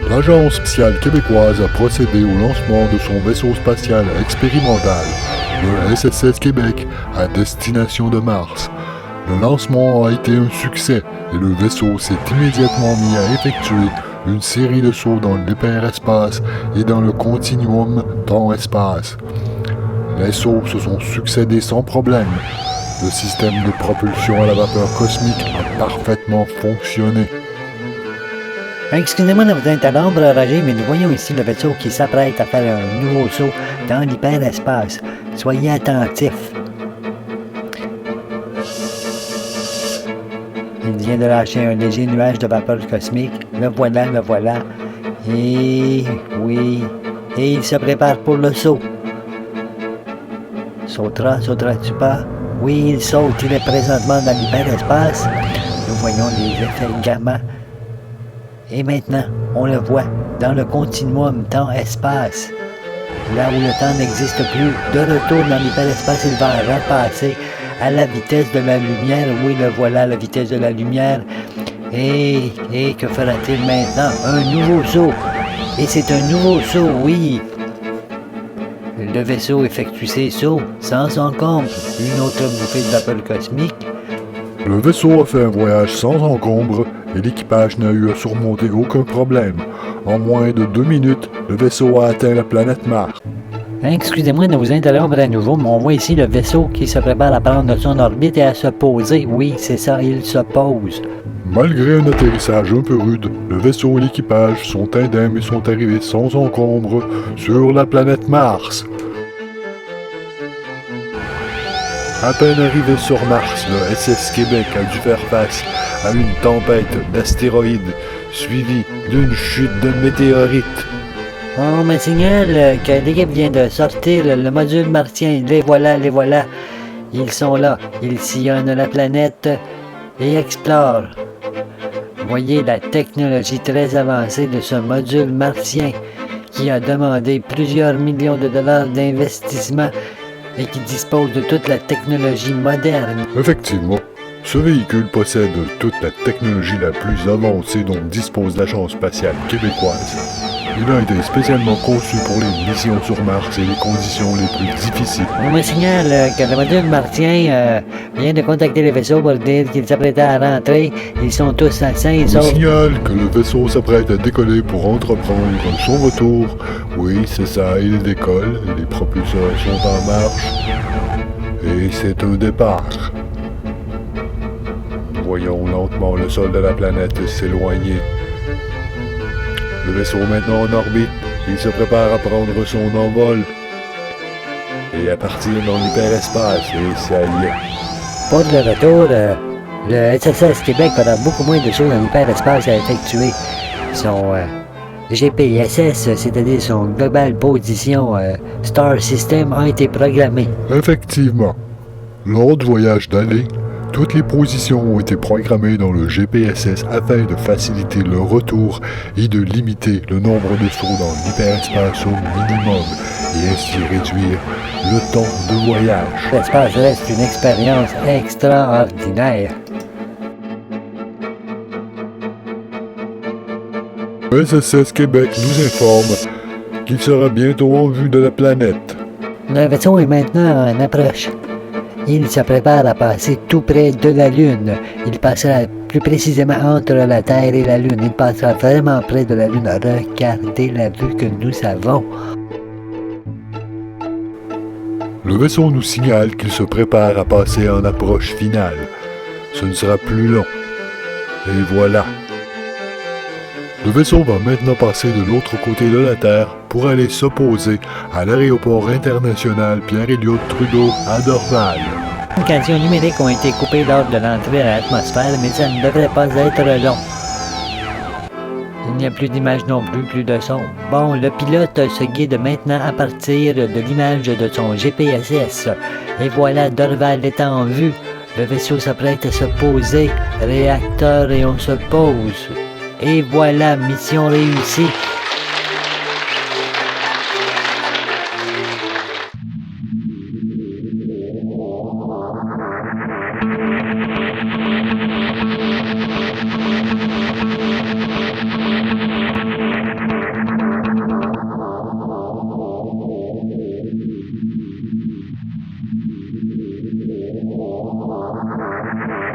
L'Agence spatiale québécoise a procédé au lancement de son vaisseau spatial expérimental, le SSS Québec, à destination de Mars. Le lancement a été un succès et le vaisseau s'est immédiatement mis à effectuer une série de sauts dans l'hyperespace et dans le continuum temps-espace. Les sauts se sont succédés sans problème. Le système de propulsion à la vapeur cosmique a parfaitement fonctionné. Excusez-moi de vous interrompre, Roger, mais nous voyons ici le vaisseau qui s'apprête à faire un nouveau saut dans l'hyperespace. Soyez attentifs. Il vient de lâcher un léger nuage de vapeur cosmique. Le voilà, le voilà. Et oui, et il se prépare pour le saut. Sauteras-tu pas? Oui, il saute. Il est présentement dans l'hyperespace. Nous voyons les effets gamma. Et maintenant, on le voit dans le continuum temps-espace. Là où le temps n'existe plus, de retour dans l'hyperespace, il va repasser à la vitesse de la lumière. Oui, le voilà, la vitesse de la lumière. Et que fera-t-il maintenant? Un nouveau saut. Et c'est un nouveau saut, oui. Le vaisseau effectue ses sauts sans encombre. Une autre bouffée de vapeur cosmique. Le vaisseau a fait un voyage sans encombre et l'équipage n'a eu à surmonter aucun problème. En moins de 2 minutes, le vaisseau a atteint la planète Mars. Excusez-moi de vous interrompre à nouveau, mais on voit ici le vaisseau qui se prépare à prendre son orbite et à se poser. Oui, c'est ça, il se pose. Malgré un atterrissage un peu rude, le vaisseau et l'équipage sont indemnes et sont arrivés sans encombre sur la planète Mars. À peine arrivé sur Mars, le SS Québec a dû faire face à une tempête d'astéroïdes, suivie d'une chute de météorites. On me signale que l'équipe vient de sortir le module martien. Les voilà, les voilà. Ils sont là. Ils sillonnent la planète et explorent. Voyez la technologie très avancée de ce module martien qui a demandé plusieurs millions de dollars d'investissement et qui dispose de toute la technologie moderne. Effectivement, ce véhicule possède toute la technologie la plus avancée dont dispose l'Agence spatiale québécoise. Il a été spécialement conçu pour les missions sur Mars et les conditions les plus difficiles. On me signale que le module martien vient de contacter le vaisseau pour dire qu'il s'apprêtait à rentrer. Ils sont tous sains et saufs. saufs. Signale que le vaisseau s'apprête à décoller pour entreprendre son retour. Oui, c'est ça, il décolle. Les propulseurs sont en marche. Et c'est un départ. Voyons lentement le sol de la planète s'éloigner. Le vaisseau maintenant en orbite, il se prépare à prendre son envol et à partir dans l'hyperespace, et ça y est. Pour le retour, le SSS Québec aura beaucoup moins de choses dans l'hyperespace à effectuer. Son GPSS, c'est-à-dire son Global Position Star System, a été programmé. Effectivement. Lors du voyage d'aller, toutes les positions ont été programmées dans le GPSS afin de faciliter le retour et de limiter le nombre de sauts dans l'hyperespace au minimum et ainsi réduire le temps de voyage. L'espace reste une expérience extraordinaire. Le SSS Québec nous informe qu'il sera bientôt en vue de la planète. Le vaisseau est maintenant en approche. Il se prépare à passer tout près de la Lune. Il passera plus précisément entre la Terre et la Lune. Il passera vraiment près de la Lune. Regardez la vue que nous avons. Le vaisseau nous signale qu'il se prépare à passer en approche finale. Ce ne sera plus long. Et voilà. Le vaisseau va maintenant passer de l'autre côté de la Terre pour aller s'opposer à l'aéroport international Pierre-Éliott Trudeau à Dorval. Les communications numériques ont été coupées lors de l'entrée à l'atmosphère, mais ça ne devrait pas être long. Il n'y a plus d'image non plus, plus de son. Bon, le pilote se guide maintenant à partir de l'image de son GPSS. Et voilà, Dorval est en vue. Le vaisseau s'apprête à se poser. Réacteur et on se pose. Et voilà, mission réussie.